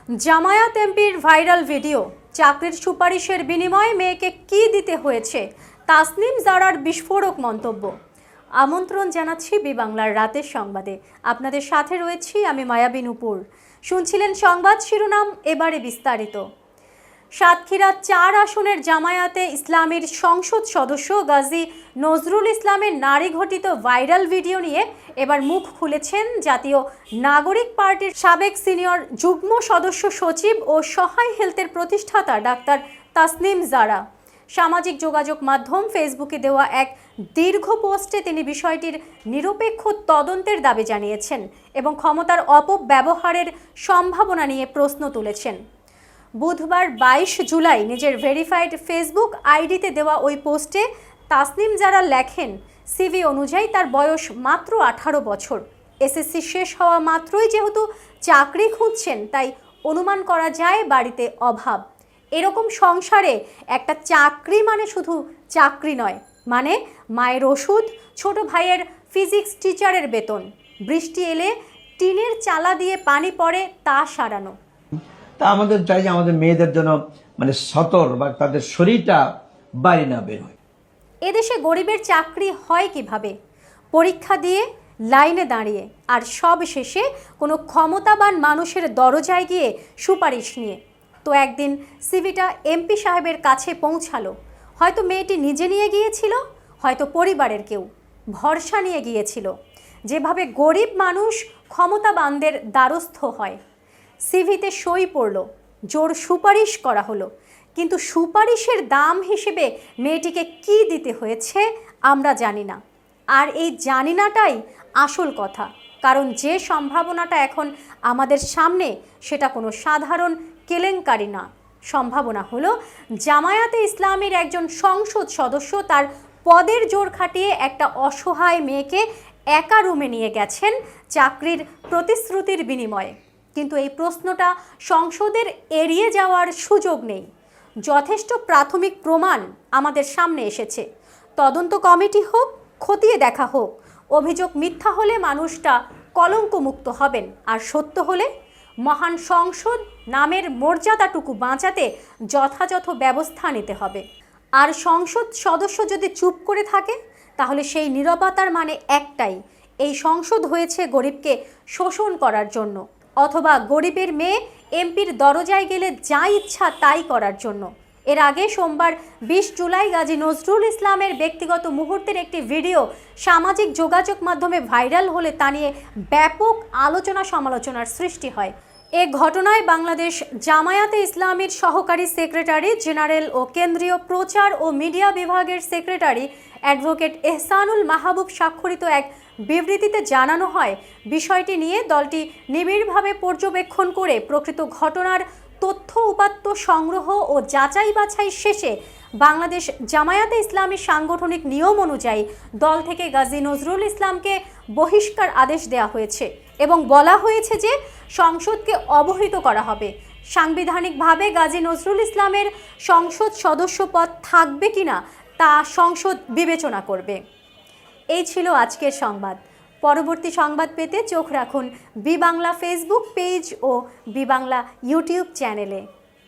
জামায়াত এমপির viral video, চাকরির সুপারিশের বিনিময়ে মেয়েকে কি দিতে হয়েছে, তাসনিম জারার বিস্ফোরক মন্তব্য। আমন্ত্রণ জানাচ্ছি বি বাংলার রাতের সংবাদে। আপনাদের সাথে রয়েছি আমি মায়াবী নূপুর। শুনছিলেন সংবাদ শিরোনাম, এবারে বিস্তারিত। সাতক্ষীরা ৪ আসনের জামায়াতে ইসলামীর সংসদ সদস্য গাজী নজরুল ইসলামের নারী ঘটিত ভাইরাল ভিডিও নিয়ে এবার মুখ খুলেছেন জাতীয় নাগরিক পার্টির সাবেক সিনিয়র যুগ্ম সদস্য সচিব ও সহায় হেলথের প্রতিষ্ঠাতা ডাক্তার তাসনিম জারা। সামাজিক যোগাযোগ মাধ্যম ফেসবুকে দেওয়া এক দীর্ঘ পোস্টে তিনি বিষয়টির নিরপেক্ষ তদন্তের দাবি জানিয়েছেন এবং ক্ষমতার অপব্যবহারের সম্ভাবনা নিয়ে প্রশ্ন তুলেছেন। বুধবার ২২ জুলাই নিজের ভেরিফাইড ফেসবুক আইডিতে দেওয়া ওই পোস্টে তাসনিম জারা লেখেন, সিভি অনুযায়ী তার বয়স মাত্র ১৮ বছর। এসএসসি শেষ হওয়া মাত্রই যেহেতু চাকরি খুঁজছেন, তাই অনুমান করা যায় বাড়িতে অভাব। এরকম সংসারে একটা চাকরি মানে শুধু চাকরি নয়, মানে মায়ের ওষুধ, ছোট ভাইয়ের ফিজিক্স টিচারের বেতন, বৃষ্টি এলে টিনের চালা দিয়ে পানি পড়ে তা সারানো। তা আমাদের চাই যে আমাদের মেয়েদের জন্য সতর বা তাদের শরীরটা বাইরে না বের হয়। এদেশে গরিবের চাকরি হয় কিভাবে? পরীক্ষা দিয়ে, লাইনে দাঁড়িয়ে, আর সব শেষে কোনো ক্ষমতাবান মানুষের দরজায় গিয়ে সুপারিশ নিয়ে। তো একদিন সিভিটা এমপি সাহেবের কাছে পৌঁছালো। হয়তো মেয়েটি নিজে নিয়ে গিয়েছিল, হয়তো পরিবারের কেউ ভরসা নিয়ে গিয়েছিল। যেভাবে গরিব মানুষ ক্ষমতাবানদের দ্বারস্থ হয়। সিভিতে সই পড়ল, জোর সুপারিশ করা হলো, কিন্তু সুপারিশের দাম হিসেবে মেয়েটিকে কি দিতে হয়েছে আমরা জানি না। আর এই জানি নাটাই আসল কথা, কারণ যে সম্ভাবনাটা এখন আমাদের সামনে সেটা কোনো সাধারণ কেলেঙ্কারি না। সম্ভাবনা হলো জামায়াতে ইসলামীর একজন সংসদ সদস্য তার পদের জোর খাটিয়ে একটা অসহায় মেয়েকে একা রুমে নিয়ে গেছেন চাকরির প্রতিশ্রুতির বিনিময়ে। কিন্তু এই প্রশ্নটা সংসদের এড়িয়ে যাওয়ার সুযোগ নেই। যথেষ্ট প্রাথমিক প্রমাণ আমাদের সামনে এসেছে। তদন্ত কমিটি হোক, খতিয়ে দেখা হোক। অভিযোগ মিথ্যা হলে মানুষটা কলঙ্কমুক্ত হবেন, আর সত্য হলে মহান সংসদ নামের মর্যাদাটুকু বাঁচাতে যথাযথ ব্যবস্থা নিতে হবে। আর সংসদ সদস্য যদি চুপ করে থাকে, তাহলে সেই নীরবতার মানে একটাই, এই সংসদ হয়েছে গরিবকে শোষণ করার জন্য, অথবা গরিবের মেয়ে এমপির দরজায় গেলে যা ইচ্ছা তাই করার জন্য। এর আগে সোমবার ২০ জুলাই গাজী নজরুল ইসলামের ব্যক্তিগত মুহূর্তের একটি ভিডিও সামাজিক যোগাযোগ মাধ্যমে ভাইরাল হলে তা নিয়ে ব্যাপক আলোচনা সমালোচনার সৃষ্টি হয়। এ ঘটনায় বাংলাদেশ জামায়াতে ইসলামীর সহকারী সেক্রেটারি জেনারেল ও কেন্দ্রীয় প্রচার ও মিডিয়া বিভাগের সেক্রেটারি অ্যাডভোকেট এহসানুল মাহবুব স্বাক্ষরিত এক বিবৃতিতে জানানো হয়, বিষয়টি নিয়ে দলটি নিবিড়ভাবে পর্যবেক্ষণ করে প্রকৃত ঘটনার তথ্য উপাত্ত সংগ্রহ ও যাচাই বাছাই শেষে বাংলাদেশ জামায়াতে ইসলামী সাংগঠনিক নিয়ম অনুযায়ী দল থেকে গাজী নজরুল ইসলামকে বহিষ্কার আদেশ দেওয়া হয়েছে এবং বলা হয়েছে যে সংসদকে অবহিত করা হবে সাংবিধানিকভাবে গাজী নজরুল ইসলামের সংসদ সদস্য পদ থাকবে কিনা তা সংসদ বিবেচনা করবে। এই ছিল আজকের সংবাদ। পরবর্তী সংবাদ পেতে চোখ রাখুন বি বাংলা ফেসবুক পেজ ও বি বাংলা ইউটিউব চ্যানেলে।